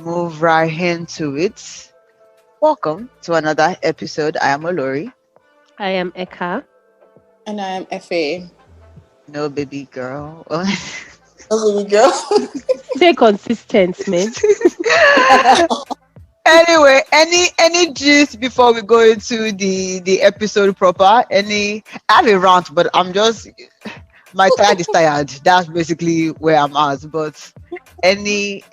move right into it. Welcome to another episode. I am Olori. I am Eka. And I am FA. No baby girl. Oh, baby girl. Stay consistent, man. Anyway, any gist before we go into the episode proper? I have a rant, but I'm just my tired is tired. That's basically where I'm at. But any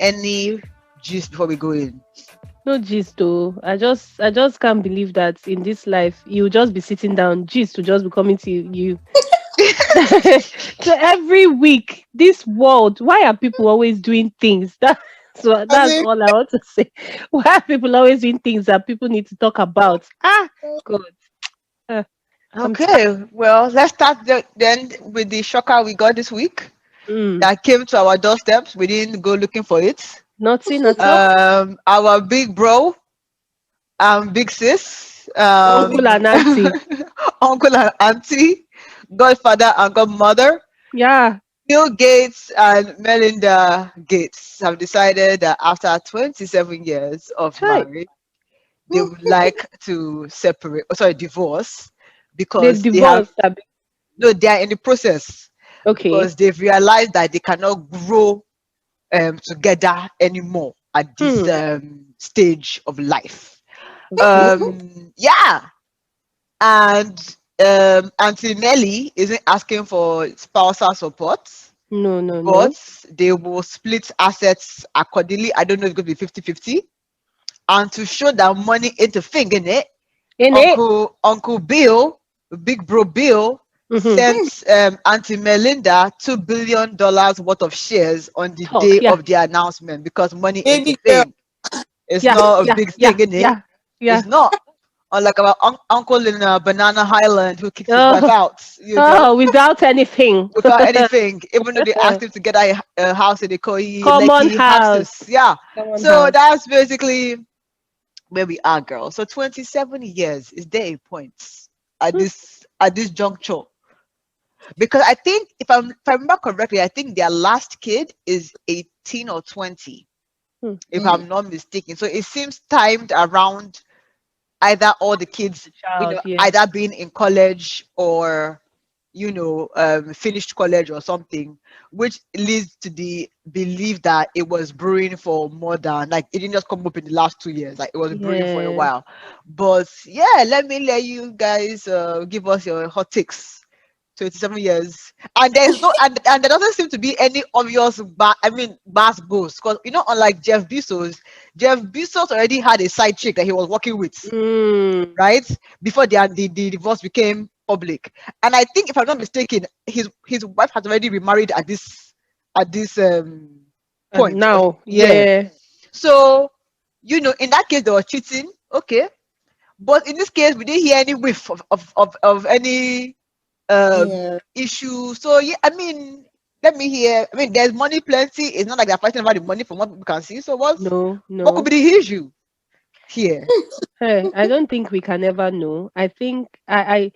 gist before we go in? No gist though. I just can't believe that in this life you'll just be sitting down, gist will just be coming to you. So every week, this world, why are people always doing things? As That's in, all I want to say. Why are people always doing things that people need to talk about? God. Uh, I'm tired. Okay, well, let's start then with the shocker we got this week Mm, that came to our doorsteps. We didn't go looking for it. nothing at all. Our big bro and big sis, Uncle and auntie. uncle and auntie, godfather and godmother, Yeah. Bill Gates and Melinda Gates have decided that after 27 years of Hi. marriage, they would like to separate, divorce They've because divorced. Abi. they are in the process Okay. because they've realized that they cannot grow together anymore at this Hmm. stage of life. Okay. Yeah, and Auntie Nelly isn't asking for spousal support, No, no, but no. they will split assets accordingly. I don't know if it's going to be 50-50. And to show that money ain't a thing in it, In it. Uncle Bill, big bro Bill, Mm-hmm. sent Auntie Melinda $2 billion worth of shares on the Talk. day Yeah. of the announcement because money ain't a baby girl. thing. It's Yeah. not a Yeah. big Yeah. thing in it. Yeah. Yeah. It's not. Unlike our uncle in Banana Highland who kicks his wife Oh, out, without anything. without anything, even though they asked him to get a house in the Koi Common Lekki house. houses. Yeah. Common So house. that's basically where we are, girl. So 27 years, is there a point at this juncture? Because I think if I remember correctly, I think their last kid is 18 or 20, Hmm. if I'm not mistaken. So it seems timed around either all the kids, The child. Yeah. either being in college or finished college or something, which leads to the belief that it was brewing for more than, like, it didn't just come up in the last 2 years, like it was brewing for a Yeah. while. But yeah, let you guys give us your hot takes. 27 years, and there's no and there doesn't seem to be any obvious bass boost, because unlike Jeff Bezos already had a side chick that he was working with, Mm. right, before the divorce became public. And I think, if I'm not mistaken, his wife has already remarried at this And point. Or, now, yeah. yeah. So, in that case, they were cheating. Okay. But in this case, we didn't hear any whiff of any Yeah. issue. So yeah, let me hear. There's money plenty. It's not like they're fighting about the money, from what people can see. So No, what could no. be the issue here? Hey, I don't think we can ever know. I think I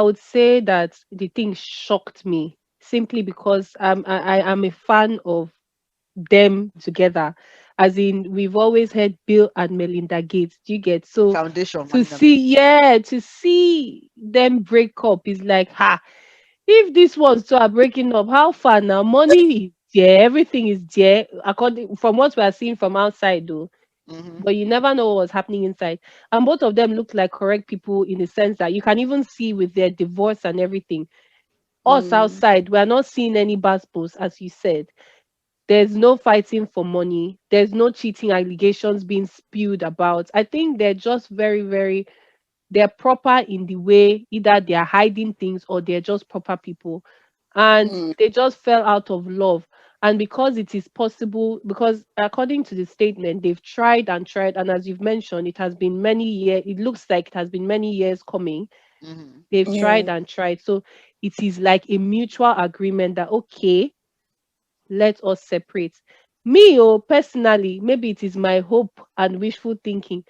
would say that the thing shocked me simply because I am a fan of them together. As in, we've always heard Bill and Melinda Gates. Do you get? So Foundation, to Manina. see, yeah, to see them break up is like, ha, if this ones two are breaking up, how far now? Money is there, everything is there, according from what we are seeing from outside though. Mm-hmm. But you never know what was happening inside. And both of them looked like correct people in the sense that you can even see with their divorce and everything. Us Mm. outside, we're not seeing any basketballs, as you said. There's no fighting for money. There's no cheating allegations being spewed about. I think they're just very, very, they're proper in the way either they're hiding things or they're just proper people. And Mm. they just fell out of love. And because it is possible, because according to the statement, they've tried and tried. And as you've mentioned, it has been many years, it looks like it has been many years coming. Mm-hmm. They've tried Yeah. and tried. So it is like a mutual agreement that, okay, let us separate. Me, oh, personally, maybe it is my hope and wishful thinking.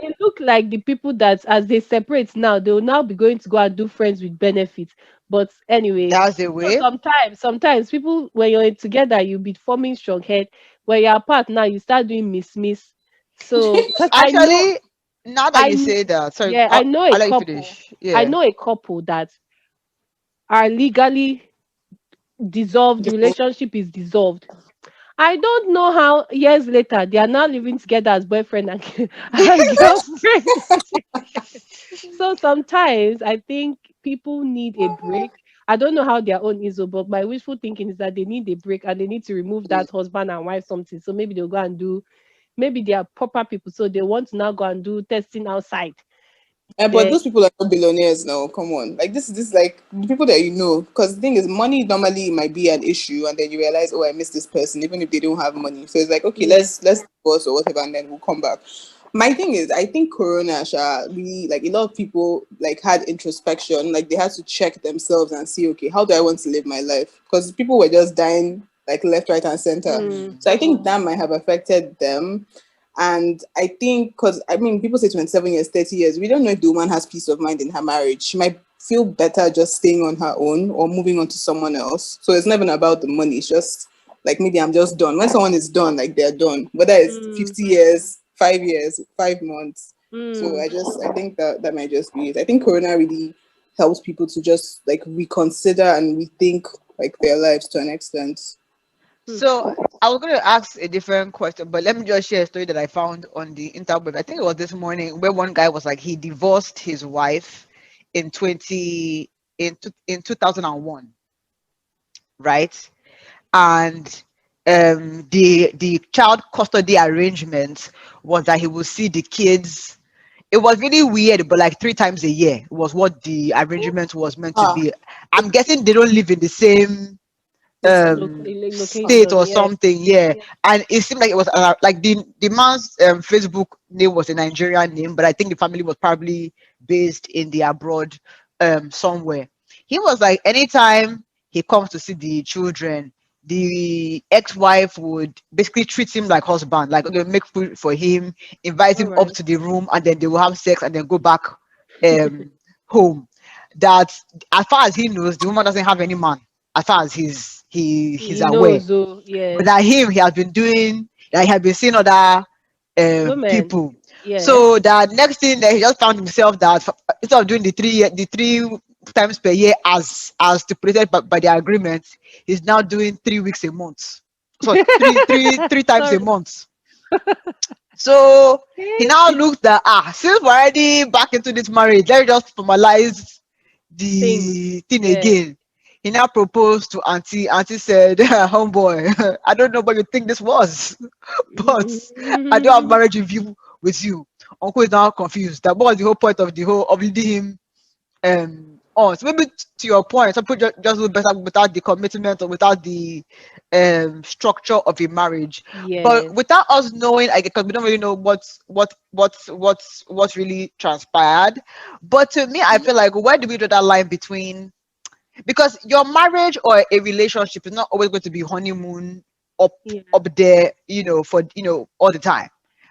They look like the people that, as they separate now, they will now be going to go and do friends with benefits. But anyway, That's the so way. sometimes people, when you're together, you be forming strong head. When you're apart now, you start doing miss. So because Actually, now that you I say that, sorry, yeah, I'll let you finish. I Yeah. know a couple that are legally dissolved. The Divorce. relationship is dissolved. I don't know how years later they are now living together as boyfriend and, and girlfriend. So sometimes I think people need a break. I don't know how their own is, oh, but my wishful thinking is that they need a break and they need to remove that husband and wife something. So maybe they'll go and do, maybe they are proper people. So they want to now go and do testing outside. But Then those people are not billionaires now. Come on, like this is like the people that you know. Because the thing is, money normally might be an issue, and then you realize, oh, I miss this person, even if they don't have money. So it's like, okay, yeah. let's divorce or whatever, and then we'll come back. My thing is, I think Corona, really like a lot of people like had introspection, like they had to check themselves and see, okay, how do I want to live my life? Because people were just dying like left, right, and center. Mm, So I think that might have affected them. And I think, because I mean, people say 27 years, 30 years, we don't know if the woman has peace of mind in her marriage. She might feel better just staying on her own or moving on to someone else. So it's not even about the money. It's just like, maybe I'm just done. When someone is done, like they're done, whether it's mm, 50 years, 5 years, 5 months. So mm. I think that that might just be it. I think Corona really helps people to just like reconsider and rethink like their lives to an extent. Mm. So I was going to ask a different question, but let me just share a story that I found on the interweb. I think it was this morning where one guy was like he divorced his wife in 2001, right? And the child custody arrangement was that he would see the kids. It was really weird, but like 3 times a year was what the arrangement was meant to Ah, be. I'm guessing they don't live in the same this state Location, or yeah. something, yeah. And it seemed like it was like the man's Facebook name was a Nigerian name, but I think the family was probably based in the abroad somewhere. He was like anytime he comes to see the children, the ex-wife would basically treat him like husband, like they make food for him, invite All him up right. to the room, and then they will have sex and then go back um home. That as far as he knows, the woman doesn't have any man as far as he's He aware. knows, oh, But yeah. that him, he has been doing, that he has been seeing other Women, people. yeah. So that next thing that he just found himself that instead of doing the 3 times per year as stipulated by the agreement, he's now doing 3 weeks a month. So three times a Sorry. month. So he Eh, now looks that since we're already back into this marriage, let's just formalize things, the thing yeah. again. He now proposed to auntie. Auntie said, homeboy, I don't know what you think this was, but I don't have marriage review with you. Uncle is now confused. That was the whole point of the whole of leading him on. So maybe to your point, some people just do better without the commitment or without the structure of a marriage. But Yes. without us knowing, like, because we don't really know what's really transpired. But to me, I feel like where do we draw that line between, because your marriage or a relationship is not always going to be honeymoon up Yeah. up there, for all the time,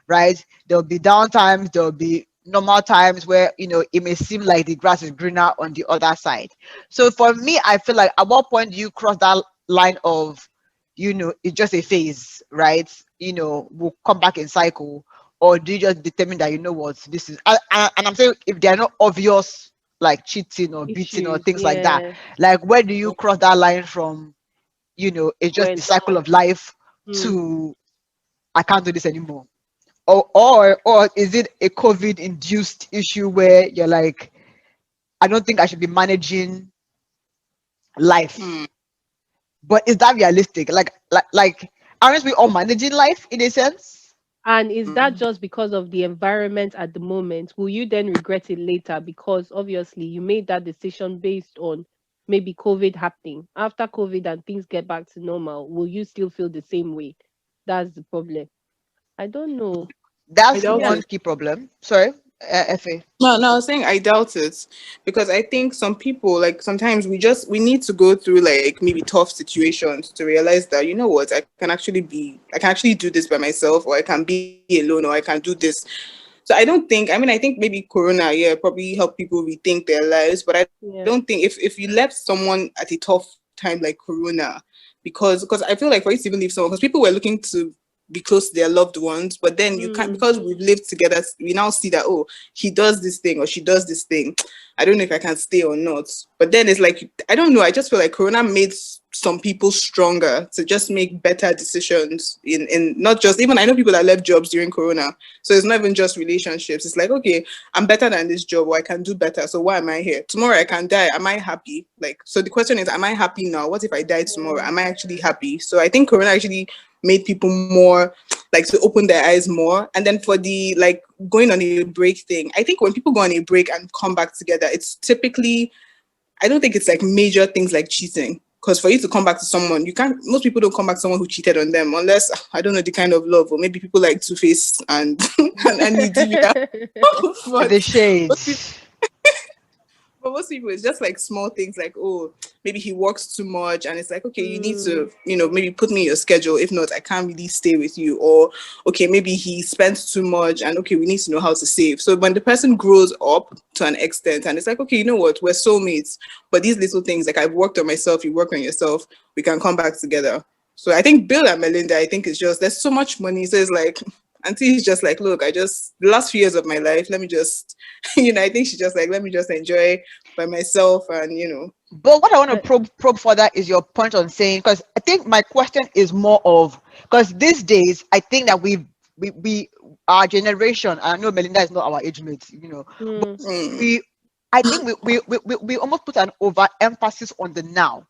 right? There'll be down times, there'll be normal times where it may seem like the grass is greener on the other side. So for me, I feel like at what point do you cross that line of, it's just a phase, right? We'll come back in cycle, or do you just determine that, what this is, and I'm saying if they are not obvious, like cheating or beating or Issues, things like that, yeah. like where do you cross that line from, it's just the When, cycle of life, mm, to I can't do this anymore? Or is it a COVID induced issue where you're like, I don't think I should be managing life? But is that realistic? Like aren't we all managing life in a sense? and is that just because of the environment at the moment? Will you then regret it later? Because obviously you made that decision based on maybe COVID happening. After COVID and things get back to normal, will you still feel the same way? That's the problem. I don't know. I That's doubt Yeah. one it. key problem. Sorry. FA. No, no, I was saying I doubt it because I think some people, like, sometimes we need to go through like maybe tough situations to realize that, you know what, I can actually do this by myself, or I can be alone, or I can do this. So I think maybe Corona, yeah, probably help people rethink their lives, but I don't think Yeah. if you left someone at a tough time like Corona, because I feel like for you to even leave someone, because people were looking to be close to their loved ones, but then you can't, Mm. because we've lived together, we now see that, oh, he does this thing or she does this thing. I don't know if I can stay or not. But then it's like, I don't know. I just feel like Corona made some people stronger to just make better decisions in not just, even I know people that left jobs during Corona. So it's not even just relationships. It's like, okay, I'm better than this job, or I can do better. So why am I here? Tomorrow I can die. Am I happy? Like, so the question is, am I happy now? What if I die tomorrow? Yeah. Am I actually happy? So I think Corona actually made people more like to open their eyes more. And then for the like going on a break thing, I think when people go on a break and come back together, it's typically, I don't think it's like major things like cheating. Because for you to come back to someone, you can't, most people don't come back to someone who cheated on them unless, I don't know, the kind of love, or maybe people like Two Face and, and Nidivia. The but most people, shades. for most people, it's just like small things like, oh, maybe he works too much. And it's like, okay, you need Mm. to, maybe put me in your schedule. If not, I can't really stay with you. Or, okay, maybe he spends too much and okay, we need to know how to save. So when the person grows up to an extent and it's like, okay, you know what, we're soulmates. But these little things, like I've worked on myself, you work on yourself, we can come back together. So I think Bill and Melinda, I think it's just, there's so much money. So it's like, Auntie is just like, look, the last few years of my life, let me just, I think she's just like, let me just enjoy by myself and, But what I want to I, probe further is your point on saying, because I think my question is more of, because these days I think that we our generation, I know Melinda is not our age mate, but mm. mm, we I think we almost put an overemphasis on the now,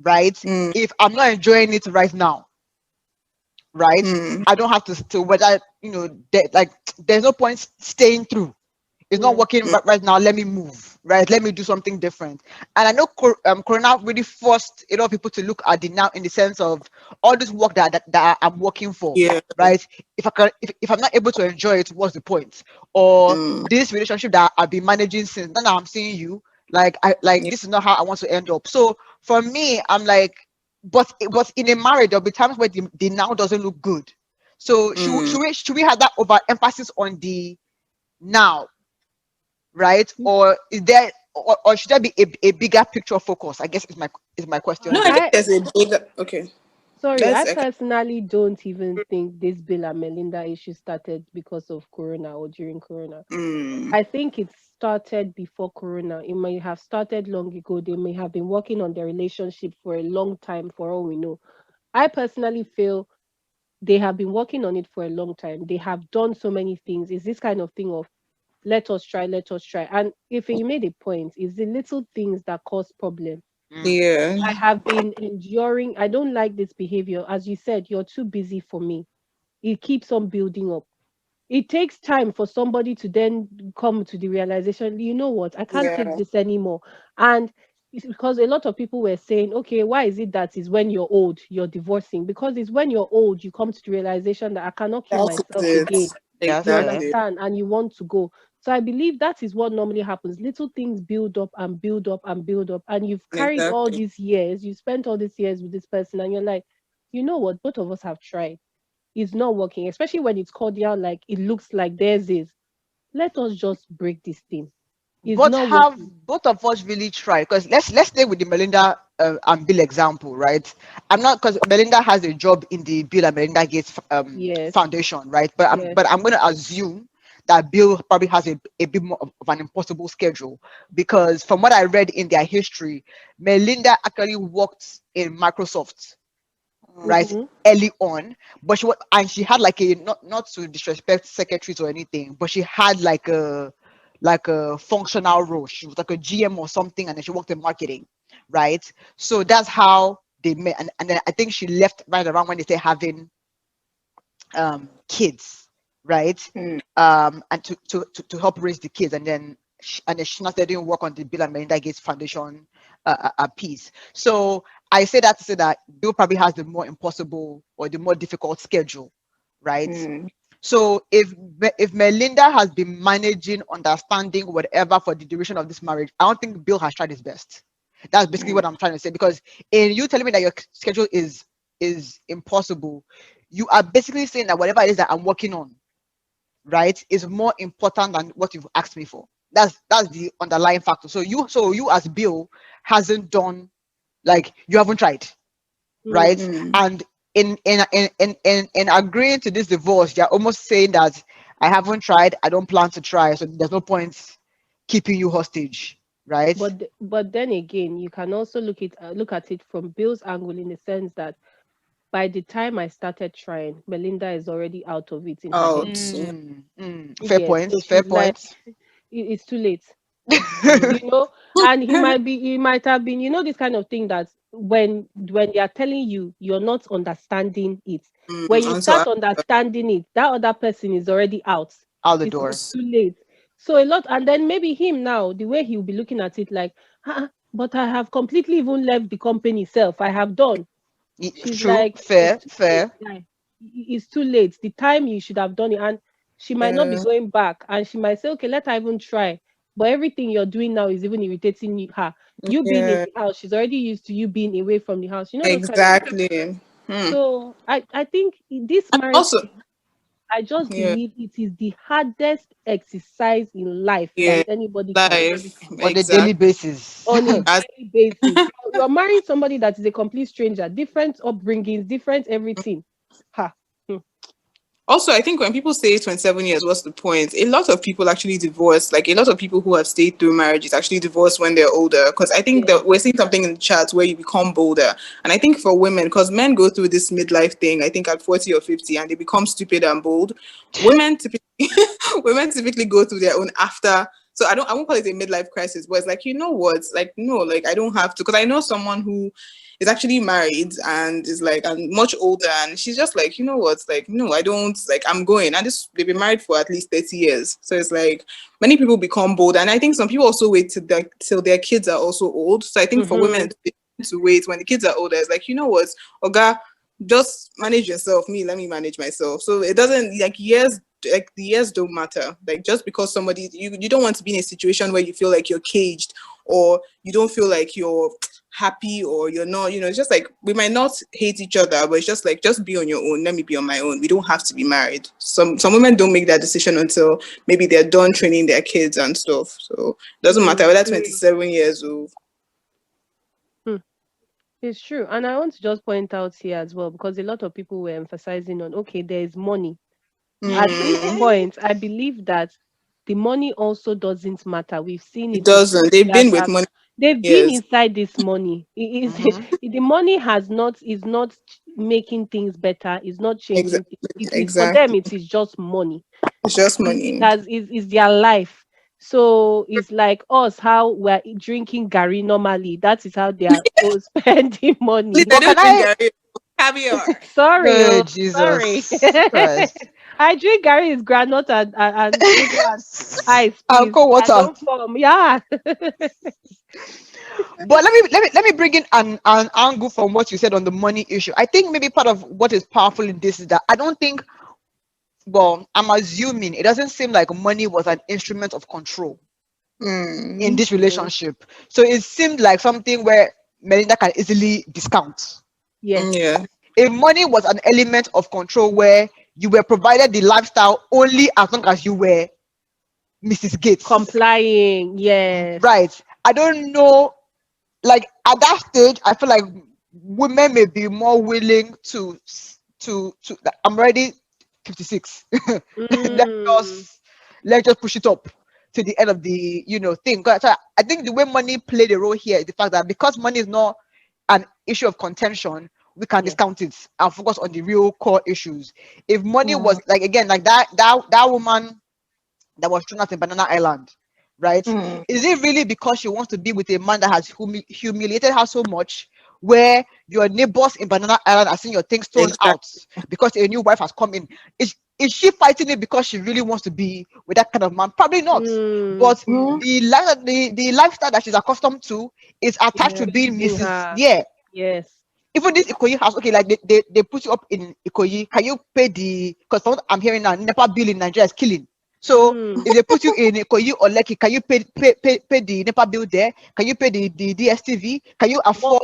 right? mm, If I'm not enjoying it right now, right, mm, I don't have to still, whether like there's no point staying through. It's not Yeah. working mm, right now. Let me move. Right. Let me do something different. And I know Corona really forced a lot of people to look at the now in the sense of all this work that I'm working for. yeah, Right. If I'm not able to enjoy it, what's the point? Or mm, this relationship that I've been managing since now I'm seeing you. Like yeah, this is not how I want to end up. So for me, I'm like, but in a marriage, there'll be times where the now doesn't look good. So mm, should we have that over emphasis on the now, right? Or is there, or should there be a bigger picture focus? I guess is my no, question I there. think I there's a bigger, okay, Sorry, I let's, okay, personally don't even think this Bill and Melinda issue started because of Corona or during Corona. mm, I think it started before Corona. It may have started long ago. They may have been working on their relationship for a long time, for all we know. I personally feel they have been working on it for a long time. They have done so many things. It's this kind of thing of let us try, let us try. And if you made a point, it's the little things that cause problem. Mm. yeah, I have been enduring. I don't like this behavior. As you said, you're too busy for me. It keeps on building up. It takes time for somebody to then come to the realization, you know what, I can't take yeah, this anymore. And it's because a lot of people were saying, okay, why is it that is when you're old, you're divorcing? Because it's when you're old, you come to the realization that I cannot kill that's myself again. it, That's You it. exactly, understand? And you want to go. So I believe that is what normally happens. Little things build up and build up and build up. And you've carried all exactly, these years, you spent all these years with this person, and you're like, you know what, both of us have tried. It's not working, especially when it's cordial, like it looks like theirs is. Let us just break this thing. It's But not have working. both of us really tried? Because let's stay with the Melinda and Bill example, right? I'm not, because Melinda has a job in the Bill and Melinda Gates Yes, Foundation, right? But I'm yes. but I'm going to assume that Bill probably has a bit more of an impossible schedule, because from what I read in their history, Melinda actually worked in Microsoft, right, Mm-hmm. early on, but she had like a, not to disrespect secretaries or anything, but she had like a functional role. She was like a GM or something, and then she worked in marketing, right? So that's how they met, and then I think she left right around when they started having kids, right? mm, And to help raise the kids, and then she started doing work on the Bill and Melinda Gates Foundation piece. So I say that to say that Bill probably has the more impossible or the more difficult schedule, right? mm, So if Melinda has been managing, understanding, whatever for the duration of this marriage, I don't think Bill has tried his best. That's basically what I'm trying to say. Because in you telling me that your schedule is impossible, you are basically saying that whatever it is that I'm working on, right, is more important than what you've asked me for. That's the underlying factor. So you as Bill hasn't done, like, you haven't tried, Mm. right? Mm. And in agreeing to this divorce, you're almost saying that I haven't tried, I don't plan to try, so there's no point keeping you hostage, right? But then again, you can also look at it from Bill's angle, in the sense that by the time I started trying, Melinda is already out of it in her head. Out. You Fair get, point, so fair she's like, point. It's too late. Mm. And he might have been, this kind of thing, that when they are telling you, you're not understanding it. When you Also, start understanding it, that other person is already out. Out the It's door. yes. too late. So a lot, and then maybe him now, the way he'll be looking at it, like, but I have completely even left the company self. I have done. She's True, like, it's fair, too late, fair. guy. It's too late. The time you should have done it. And she might not be Yeah. going back. And she might say, okay, let her even try. But everything you're doing now is even irritating her. You being in Yeah. the house, she's already used to you being away from the house. Those kind of things. Exactly. Hmm. So I think this And marriage also, thing, I just yeah, believe it is the hardest exercise in life yeah, that anybody can life. undertake On a daily Exactly. basis. on a As daily basis. You're marrying somebody that is a complete stranger, different upbringings, different everything. Ha. Hmm. Also, I think when people say 27 years, what's the point? A lot of people actually divorce. Like a lot of people who have stayed through marriages actually divorce when they're older. Because I think Yeah. that we're seeing something in the chat where you become bolder. And I think for women, because men go through this midlife thing, I think at 40 or 50, and they become stupid and bold. Women typically women typically go through their own after. So I won't call it a midlife crisis, but it's like, you know what? Like, no, like I don't have to. Because I know someone who is actually married and is like and much older, and she's just like, you know what, like, no, I don't, like, I'm going. And this, they've been married for at least 30 years, so it's like many people become bold. And I think some people also wait till their kids are also old. So I think for women Mm-hmm. they tend to wait when the kids are older. It's like, you know what, Oga, just manage yourself, me, let me manage myself. So it doesn't, like, years, like the years don't matter. Like just because somebody, you don't want to be in a situation where you feel like you're caged, or you don't feel like you're happy, or you're not, it's just like we might not hate each other, but it's just like, just be on your own, let me be on my own. We don't have to be married. Some women don't make that decision until maybe they're done training their kids and stuff. So it doesn't matter Mm. whether 27 years old. Hmm. It's true. And I want to just point out here as well, because a lot of people were emphasizing on, okay, there is money. At this Mm, point, I believe that the money also doesn't matter. We've seen it it with doesn't. They've that been with have, money they've been years. inside this money. It is Mhm. the money is not making things better, is not changing Exactly. things. It is, for them, Exactly. it is just money. It's just It money. has is their life. So it's like us, how we're drinking Gary normally. That is how they are spending Please, money. I But can don't drink I? Gary. Caviar. Sorry, Oh, oh, sorry. Jesus Christ. I drink Gary is granite and sugar and ice, And please. cold I water. don't form. Yeah. But let me bring in an angle from what you said on the money issue. I think maybe part of what is powerful in this is that I don't think, well, I'm assuming it doesn't seem like money was an instrument of control in Mm, this Mm, relationship. So it seemed like something where Melinda can easily discount. yes. yeah. If money was an element of control where you were provided the lifestyle only as long as you were Mrs. Gates, Complying. Yes. right? I don't know, like at that stage I feel like women may be more willing to I'm already 56. let's Mm, just let's just push it up to the end of the thing. 'Cause I think the way money played a role here is the fact that because money is not an issue of contention, we can yes. discount it and focus on the real core issues. If money Mm, was, like, again, like that woman that was thrown out in Banana Island, right? mm, Is it really because she wants to be with a man that has humiliated her so much, where your neighbors in Banana Island are seeing your things thrown out exactly. because a new wife has come in? Is she fighting it because she really wants to be with that kind of man? Probably not. Mm, But Mm, the lifestyle that she's accustomed to is attached yeah. to being Pleasing Mrs. her. Yeah. Yes. even this Ikoyi house, okay, like they put you up in Ikoyi. Can you pay the? Because from what I'm hearing now, NEPA bill in Nigeria is killing. So Mm. if they put you in Ikoyi or Lekki, can you pay the NEPA bill there? Can you pay the DSTV? Can you What afford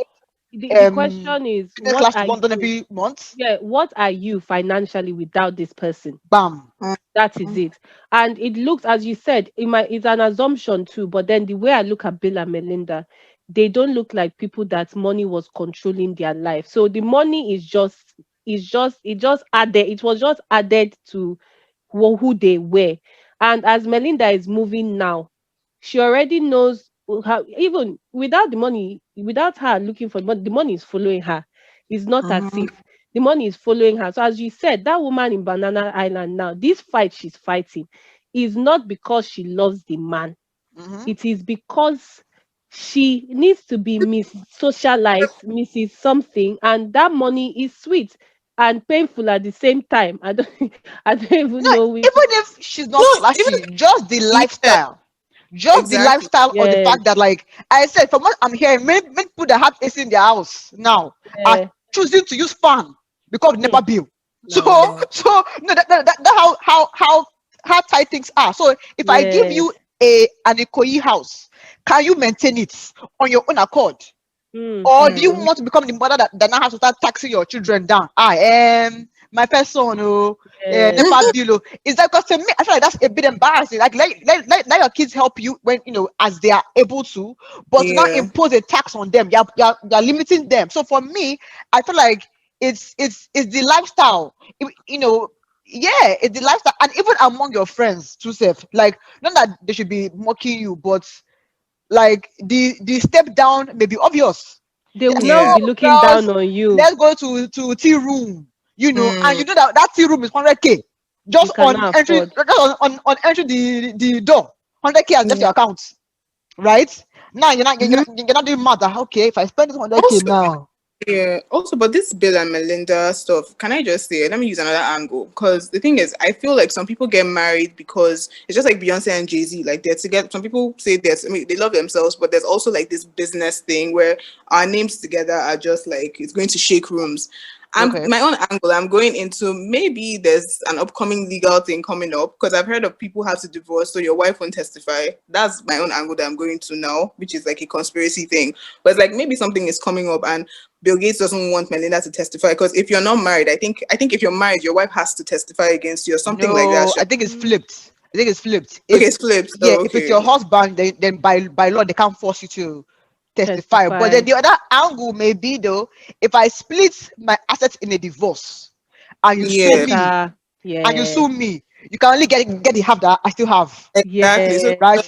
the question is, business what class to are London you? every month? Yeah, what are you financially without this person? Bam. That is it. And it looks, as you said, it's an assumption too. But then the way I look at Bill and Melinda, they don't look like people that money was controlling their life. So the money it just added, it was just added to who they were. And as Melinda is moving now, she already knows how, even without the money, without her looking for money, the money is following her. It's not as Mhm. if the money is following her. So as you said, that woman in Banana Island now, this fight she's fighting is not because she loves the man. Mm-hmm. It is because she needs to be Miss Socialite, Mrs. Something, and that money is sweet and painful at the same time. I don't I don't even No, know which. even if she's not No, even flashy, just the yeah, lifestyle. Just the exactly. lifestyle or the Yes, fact that, like I said, from what I'm hearing, many people that have AC in their house now are yeah. choosing to use fan because of Hmm. NEPA bill. So, No. so no, that how tight things are. So, if I give Yes. you an Ikoyi house, can you maintain it on your own accord? Mm, Or do you Mm. want to become the mother that now has to start taxing your children down? My first son, yes. NEPA bill. Is that because to me, I feel like that's a bit embarrassing. Like, let your kids help you when as they are able to, but to now Yeah. impose a tax on them, you're limiting them. So for me, I feel like it's the lifestyle. Yeah, it's the lifestyle, and even among your friends, too, safe. Like, not that they should be mocking you, but like the step down may be obvious. They will Like, now Yeah. be oh looking down girls, on you. let's go to tea room, and Mm. that tea room is 100K You just on cannot entry, afford. just on entry the door. 100K has left Yeah. your account, right? Now Mhm. you're not doing matter. Okay, if I spend this 100K Also, now, yeah. Also, but this Bill and Melinda stuff, can I just say, let me use another angle. Because the thing is, I feel like some people get married because it's just like Beyonce and Jay-Z. Like, they're together. Some people say that, I mean, they love themselves, but there's also like this business thing where our names together are just like, it's going to shake rooms. I'm okay, my own angle. I'm going into, maybe there's an upcoming legal thing coming up because I've heard of people have to divorce, so your wife won't testify. That's my own angle that I'm going to now, which is like a conspiracy thing. But it's like maybe something is coming up and Bill Gates doesn't want Melinda to testify because if you're not married, I think if you're married, your wife has to testify against you or something like that. no, I think it's Mm, flipped. I think it's flipped. Okay, If it's flipped. Yeah, Oh, if it's your okay. husband, then by law they can't force you to testify. But then testify. the other angle may be, though, if I split my assets in a divorce and you sue Yeah, me Later. and you Yeah. sue me, you can only get the half that I still have, exactly. So Yeah. right?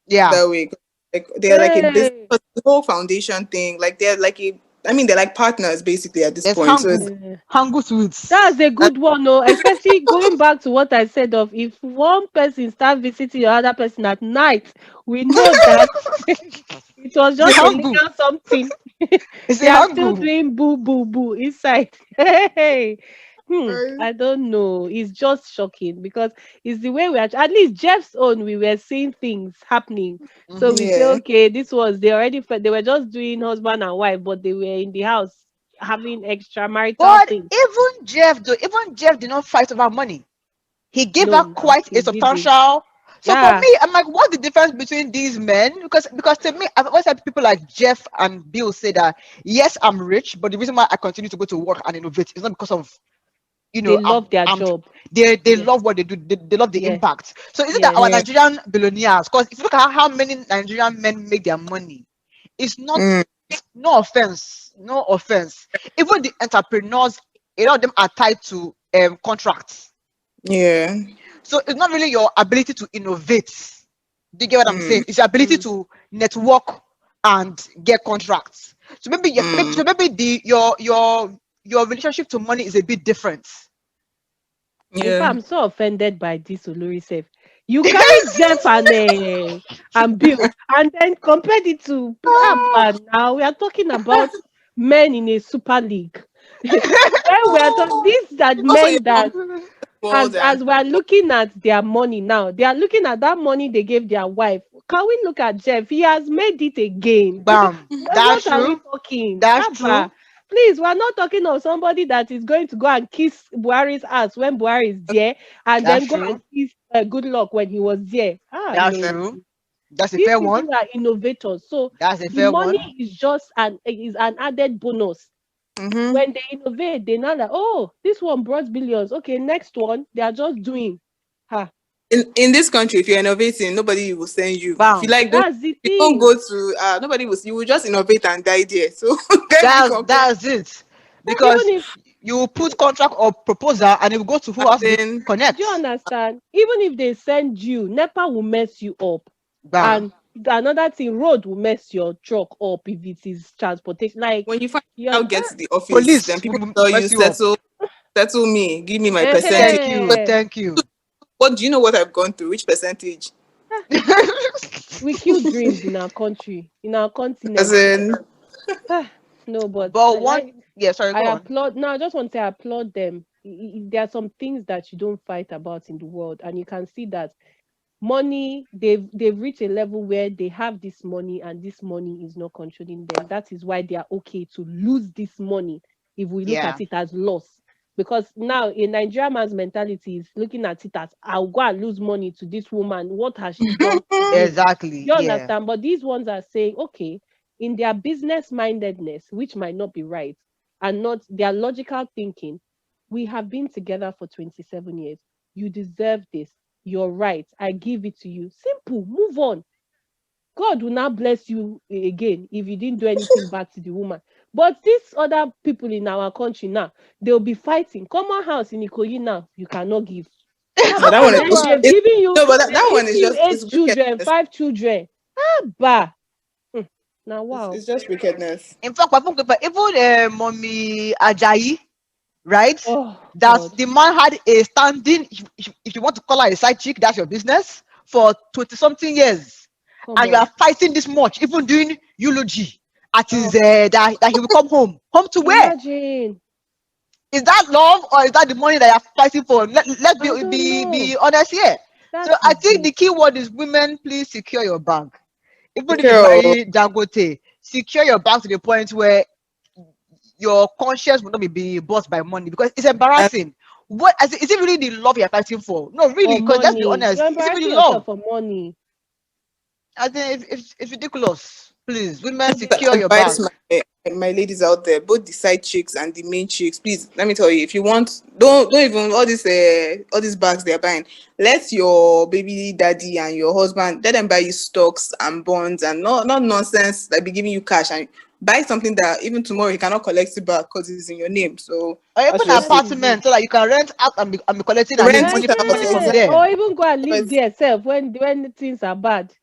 Yeah. that way, like they're like a business, Hey. the whole foundation thing. Like they're like a, I mean, they're like partners basically at this There's point. So it's Hangu. Yeah. Hangu sweets. That's a that, good one, no. Especially going back to what I said of if one person start visiting the other person at night, we know that it was It's a just a Hangu. legal something. It's They a are still Hangu. doing boo boo boo inside. Hey. I don't know. It's just shocking because it's the way we are. At least Jeff's own, we were seeing things happening. So we Hmm. say, yeah, okay, this was they already they were just doing husband and wife, but they were in the house having extramarital But things. even Jeff did not fight over money. He gave No, her now quite a he didn't. substantial. So for Yeah, me, I'm like, what's the difference between these men? Because to me, I've always had people like Jeff and Bill say that yes, I'm rich, but the reason why I continue to go to work and innovate is not because of they I'm love their I'm job. they Yeah, love what they do. They love the yeah, impact. So is it that our yes. yeah, Nigerian billionaires? Because if you look at how many Nigerian men make their money, it's not. mm, No offense, no offense. Even the entrepreneurs, a lot of them are tied to contracts. yeah, So it's not really your ability to innovate. Do you get what I'm mm, saying? It's your ability Mm. to network and get contracts. So mm, maybe the your relationship to money is a bit different. In fact, yeah. I'm so offended by this Olori Sef. You carry Jeff and Bill and then compared it to now we are talking about men in a super league. When we are talking these that Also, you're men that more as than we are looking at their money now, they are looking at that money they gave their wife. Can we look at Jeff? He has made it again. Bam. That's What are we true. talking? That's true. Please, we're not talking of somebody that is going to go and kiss Buhari's ass when Buhari is there, and That's then go true. and kiss Good Luck when he was there. That's No. true. That's a These fair people one. are innovators. So That's a the fair money one. is an added bonus. Mm-hmm. When they innovate, they now like, oh, this one brought billions. Okay, next one, they are just doing. Ha. In this country, if you're innovating, nobody will send you. If you Bam. like, don't That's the you don't thing. go to nobody will. You will just innovate and die there. So can't be complaining. That's it. Even Because if you put contract or proposal and it will go to who As has to in, do you connect. understand? Even if they send you, NEPA will mess you up. Bam. And another thing, road will mess your truck up if it is transportation. Like when you find you're out get to the office, then Police people will tell you mess you up. settle me, give me my percentage. Thank you. But uh Thank you. what do you know what I've gone through? Which percentage? we kill dreams in our country, in our As continent. in, No, but But I one, like yeah, sorry, I go on. applaud. No, I just want to say I applaud them. There are some things that you don't fight about in the world, and you can see that money they've reached a level where they have this money and this money is not controlling them. That is why they are okay to lose this money if we look Yeah, at it as loss. Because now a Nigerian man's mentality is looking at it as I'll go and lose money to this woman. What has she done to me? exactly. You Yeah. understand? But these ones are saying, okay, in their business mindedness, which might not be right, and not their logical thinking, we have been together for 27 years. You deserve this. You're right. I give it to you. Simple. Move on. God will now bless you again if you didn't do anything bad to the woman. But these other people in our country now, they'll be fighting. Common house in Ikoyi now, you cannot give. but that one And is then just they've What? given you, no, but that, they've that one given is you just eight it's children, wickedness. 5 children. Ah, bah. Now, wow. It's just wickedness. In fact, even mommy Ajayi, right? Oh, That God. the man had a standing. If you want to call her a side chick, that's your business for 20 something years, Come and you on. are fighting this much, even doing eulogy at his Oh, that he will come home. Home to where? imagine. Is that love or is that the money that you're fighting for? Let's I don't be know. honest here. So That I is think it. the key word is women, please secure your bank. Even if you Okay. marry Dangote, secure your bank to the point where your conscience will not be bossed by money because it's And embarrassing. What is it really the love you're fighting for? No, really, Or because let's be money. honest, You're is it embarrassing really yourself love? for money. I think it's ridiculous. Please, women, Yeah. secure your advise bank. my ladies out there, both the side chicks and the main chicks, please let me tell you, if you want, don't even all these bags they're buying. Let your baby daddy and your husband let them buy you stocks and bonds and not nonsense like be giving you cash and buy something that even tomorrow you cannot collect it back because it's in your name. So Or that's even just That it. is it. apartment so that you can rent out and be collecting and make Rent money it out money from exactly. there. Or even go and live Because there yourself when things are bad.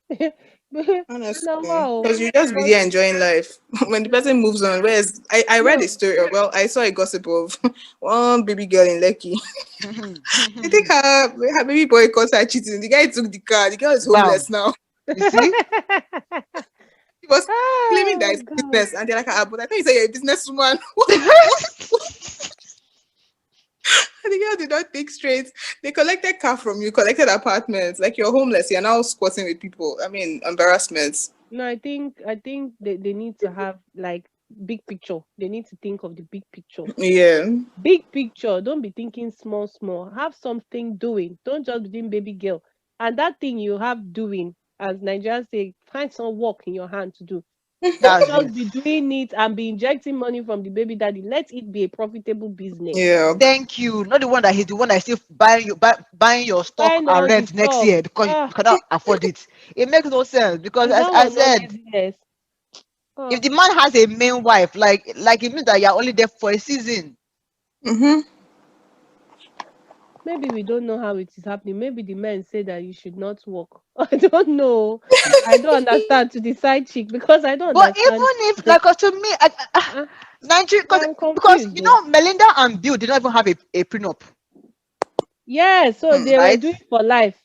No, honestly, wow. because you just be But there enjoying life. When the person moves on, whereas I read a no, story, well, I saw a gossip of one baby girl in Lekki. I think her baby boy caught her cheating. The guy took the car. The girl is Bam. homeless now. You see? He was claiming that oh it's God. business, and they're like, but I thought you said you're a businesswoman. And the girl did not think straight. They collected car from you, collected apartments. Like you're homeless. You're now squatting with people. I mean, embarrassments. No, I think they need to have like big picture. They need to think of the big picture. Yeah. Big picture. Don't be thinking small, small. Have something doing. Don't just be doing baby girl. And that thing you have doing, as Nigerians say, find some work in your hand to do. Don't That's just it. be doing it and be injecting money from the baby daddy. Let it be a profitable business. Yeah. Thank you. Not the one that he's the one that is still buying your stock Find and all the rent next stuff. year because you cannot afford it. It makes no sense because Is as that I one not said, laziness? if Oh, the man has a main wife, like it means that you're only there for a season. Mm-hmm. maybe we don't know how it is happening. Maybe the men say that you should not work. I don't know. I don't understand to the side chick because I don't But understand. even if, like, to me, Uh, Nigeria, I'm because confused you though. know, Melinda and Bill did not even have a prenup, Yeah, so they were right? doing for life.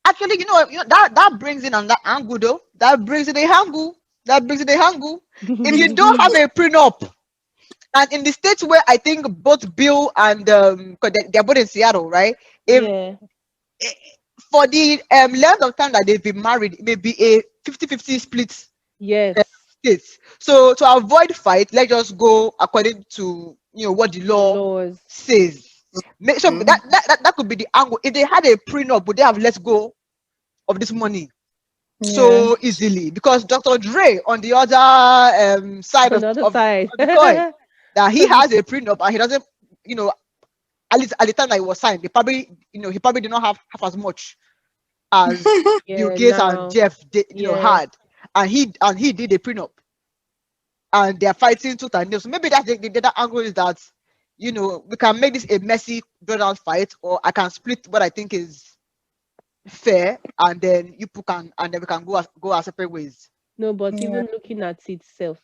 Actually, that brings in another angle, though. That brings in a angle. That brings in a angle. If you don't have a prenup, and in the states where I think both Bill and 'cause they're both in Seattle, right? If Yeah. eh, for the length of time that they've been married, it may be a 50-50 split Yes. states. So to avoid fight, let's just go according to what the The law laws. says. So Mhm. that could be the angle. If they had a prenup, would they have let go of this money Yeah. so easily? Because Dr. Dre on the other side On of, the other of, side. of the coin, that he has a prenup and he doesn't, you know, at least at the time that it was signed, he probably did not have half as much as Bill Yeah, Gates and now. Jeff did, Yeah. had, and he did a prenup, and they're fighting tooth and nail. So maybe that's the other angle, is that we can make this a messy, drawn out fight, or I can split what I think is fair, and then we can go our separate ways. No, but Yeah. even looking at itself,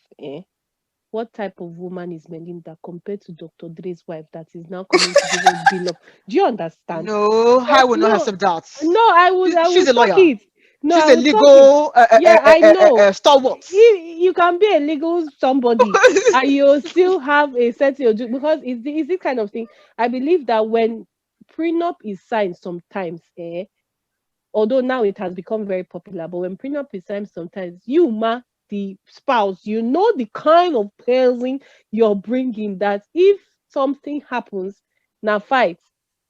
what type of woman is Melinda compared to Dr. Dre's wife that is now coming to give us bill of? Do you understand? No, I Because will not no, accept that. no, I She's will a talk lawyer. it. No, She's I a will talk it. legal Yeah, I know. stalwart. You can be a legal somebody and you'll still have a certain because it's this kind of thing. I believe that when prenup is signed sometimes, although now it has become very popular, but when prenup is signed sometimes, the spouse, you know the kind of person you're bringing, that if something happens, now fight.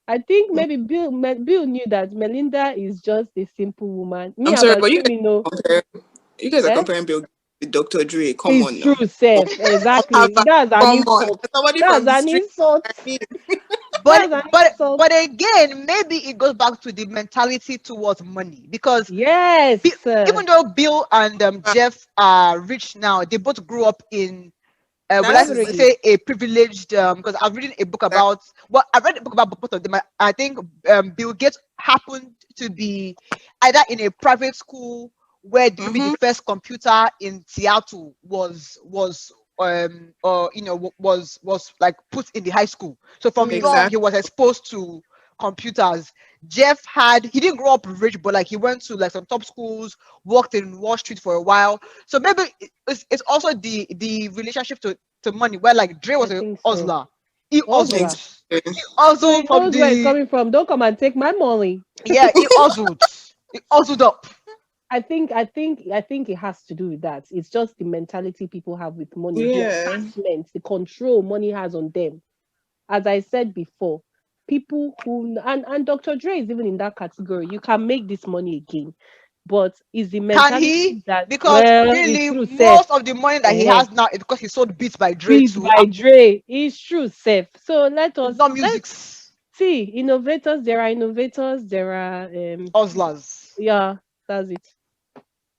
I think maybe Bill knew that Melinda is just a simple woman. Me, I'm I'm sorry, but assuming, no, you guys are eh? comparing Bill Gates with Dr. Dre. Come It's on now. true, self. Have Exactly. a- That's an Come on. insult. Somebody That's from the an street. insult. I mean, but That's an but insult. but again, maybe it goes back to the mentality towards money, because Yes. even though Bill and Jeff are rich now, they both grew up in, would that I is Luxury. say, a privileged, because I've reading a book that. about, well, I've read a book about both of them. I think Bill Gates happened to be either in a private school where maybe the Mm-hmm. first computer in Seattle was or was like put in the high school. So from Mm, young he Exactly. was exposed to computers. He didn't grow up rich, but like he went to like some top schools, worked in Wall Street for a while. So maybe it's also the relationship to money, where like Dre I was a think so. hustler. He hustled. Hustler. Exactly. He So he hustled from knows where it's the coming from. Don't come and take my money. yeah, he hustled. He hustled up. I think it has to do with that. It's just the mentality people have with money, the Yeah. attachment, the control money has on them. As I said before, people who and Dr. Dre is even in that category. You can make this money again, but it's the Can he? mentality that, Because well, it's really, true, Seth. most of the money that he Eh, has now is because he sold Beats by Dre Beats to by Dre. It's true, Seth. So not music let's see. Innovators. There are innovators. There are hustlers. yeah. That's it.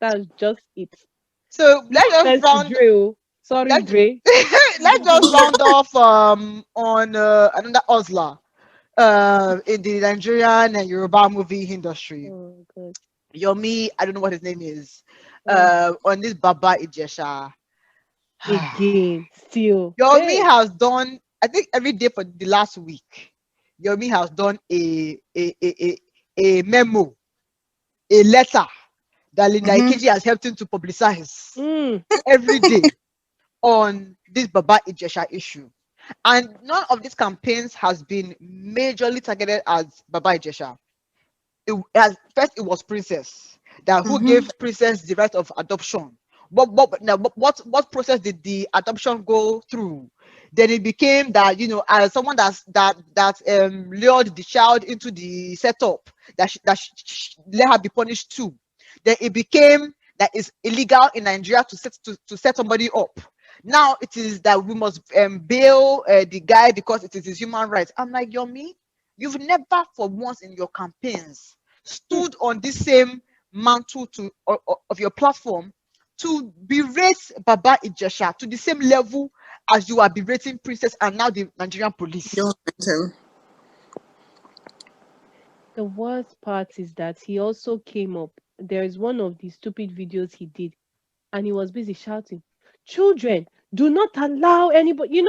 That's just it. So No offense to Dre. Oh. Sorry, let Dre. let's just round off on another hustler in the Nigerian and Yoruba movie industry. Oh God. Yomi, I don't know what his name is. Oh, On this Baba Ijesha. again, still. Yomi Hey, has done, I think, every day for the last week. Yomi has done a memo, a letter that Linda Mm-hmm. Ikeji has helped him to publicize mm, every day on this Baba Ijesha issue. And none of these campaigns has been majorly targeted as Baba Ijesha. First it was Princess, that who Mm-hmm. gave Princess the right of adoption. What process did the adoption go through? Then it became that, as someone that lured the child into the setup, let her be punished too. Then it became that it's illegal in Nigeria to set somebody up. Now it is that we must bail the guy because it is his human rights. I'm like, Yomi, you've never for once in your campaigns mm. stood on this same mantle of your platform to berate Baba Ijesha to the same level as you are berating Princess and now the Nigerian Don't police. mind him. The worst part is that he also came up. There is one of the stupid videos he did, and he was busy shouting, "Children, do not allow anybody."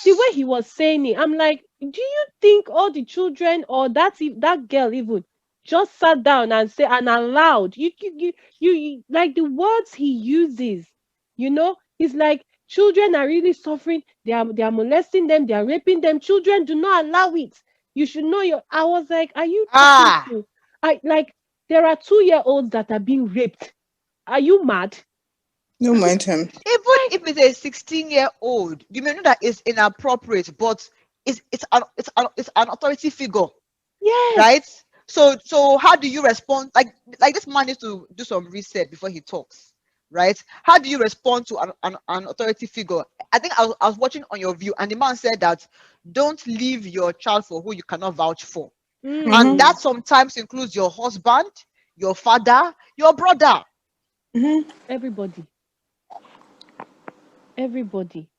The way he was saying it, I'm like, do you think all the children or that girl even just sat down and say and allowed like the words he uses? It's like children are really suffering. They are molesting them. They are raping them. Children, do not allow it. You should know your. I was like, are you talking Ah, to? I like there are 2-year-olds that are being raped. Are you mad? Don't mind him. Even if it's a 16-year-old, you may know that it's inappropriate, but it's an authority figure, Yes. right? So how do you respond? Like this man needs to do some research before he talks, right? How do you respond to an authority figure? I think I was watching on your view, and the man said that don't leave your child for who you cannot vouch for, and Mm-hmm. that Mm. sometimes includes your husband, your father, your brother. Mm-hmm. Everybody. Everybody.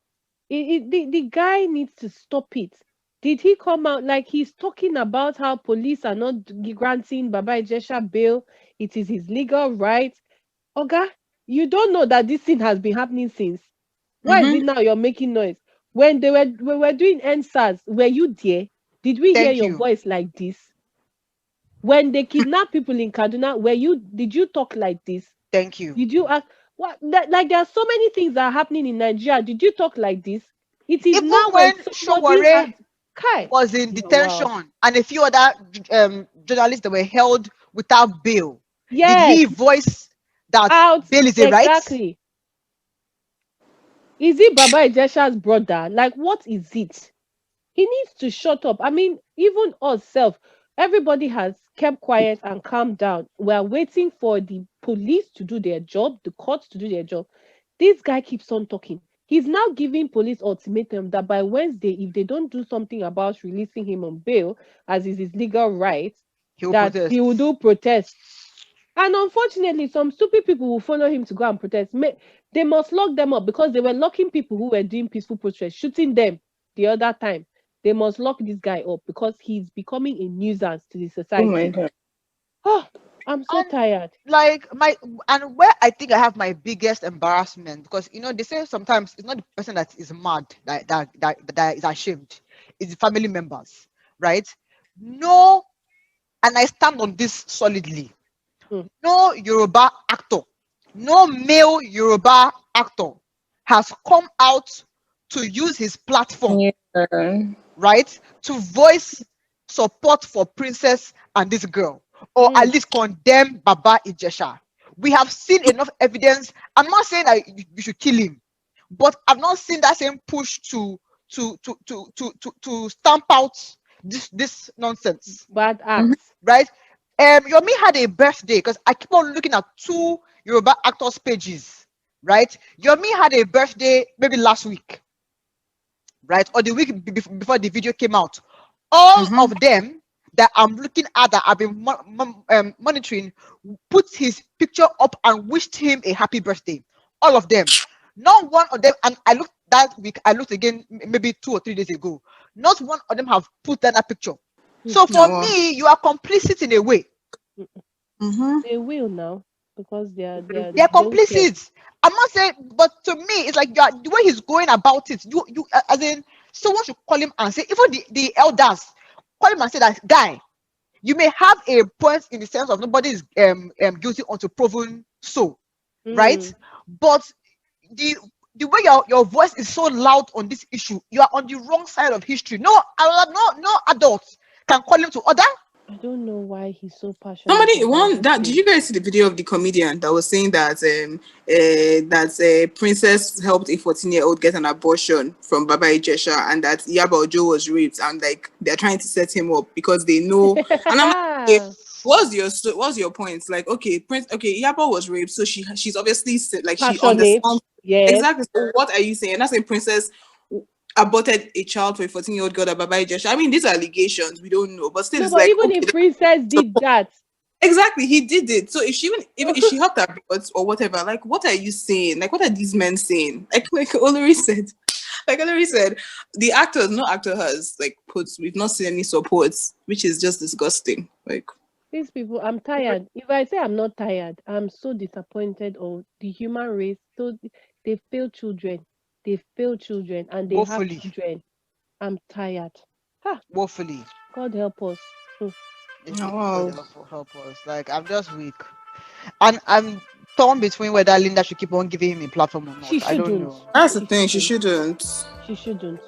The guy needs to stop it. Did he come out like he's talking about how police are not granting Baba Ijesha bail? It is his legal right. Oga, you don't know that this thing has been happening since. Why is Mm-hmm. it now you're making noise? When we were doing NSAS, were you there? Did we hear Thank your you, voice like this? When they kidnap people in Kaduna, did you talk like this? thank you. Did you ask what like there are so many things that are happening in Nigeria? Did you talk like this? It is Even now when when somebody Showore has Kai. was in Yeah, wow. detention and a few other journalists that were held without bail, did Yes, he voice that out bail is a right? exactly. Is it Baba Ijesha's brother? Like what is it? He needs to shut up. I mean, even us self, everybody has kept quiet and calmed down. We are waiting for the police to do their job, the courts to do their job. This guy keeps on talking. He's now giving police ultimatum that by Wednesday, if they don't do something about releasing him on bail, as is his legal right, He will that he protest. will do protests. And unfortunately, some stupid people will follow him to go and protest. They must lock them up because they were locking people who were doing peaceful protests, shooting them the other time. They must lock this guy up because he's becoming a nuisance to the Don't society. mind him. Oh, I'm so And tired. like my and where I think I have my biggest embarrassment, because they say sometimes it's not the person that is mad that is ashamed, it's the family members, right? No, and I stand on this solidly. Mm, No Yoruba actor, no male Yoruba actor has come out to use his platform, Yeah. right, to voice support for Princess and this girl, or at mm, least condemn Baba Ijesha. We have seen enough evidence. I'm not saying that you should kill him, but I've not seen that same push to stamp out this nonsense, bad Mm-hmm. acts. right? Yomi had a birthday, because I keep on looking at two Yoruba actors' pages, right? Yomi had a birthday maybe last week, right, or the week before the video came out. All Mm-hmm. of them that I'm looking at, that I've been monitoring, put his picture up and wished him a happy birthday. All of them. Not one of them, and I looked that week, I looked again maybe 2 or 3 days ago. Not one of them have put that picture. Mm, So for No. me, you are complicit in a way. mm. Mm-hmm. They will now because They are they don't care. complicit. I'm not saying, but to me, it's like the way he's going about it. As in, someone should call him and say, even the elders, call him and say that, guy, you may have a point in the sense of nobody is guilty until proven so, right? Mm. But the way your voice is so loud on this issue, you are on the wrong side of history. No adults can call him to order. I don't know why he's so passionate Somebody about one this that did thing. you guys see the video of the comedian that was saying that princess helped a 14-year-old get an abortion from Baba Ijesha and that Yaba Ojo was raped and like they're trying to set him up because they know and I'm like, okay, what's your point? Like, okay, Yaba was raped, so she's obviously like she Passionate. understands Yes. exactly. So what are you saying? That's a princess aborted a child for a 14-year-old girl that Baba Ijesha. I mean, these are allegations, we don't know, but still No, it's but like even okay. if Princess did that, Exactly, he did it. So if she even if she helped her birth or whatever, like what are you saying? Like what are these men saying? Like Olori said, like Olori said, the actors, no actor has like put. We've not seen any supports, which is just disgusting. Like these people, I'm tired. If I say I'm not tired, I'm so disappointed of the human race. So they fail children. They fail children and they have Woefully, children. I'm tired. Ha! woefully. God help us. Hmm. oh, God wow, help us. Like, I'm just weak, and I'm torn between whether Linda should keep on giving him a platform or She not. I don't shouldn't. know. that's the She thing. She shouldn't. shouldn't. She shouldn't.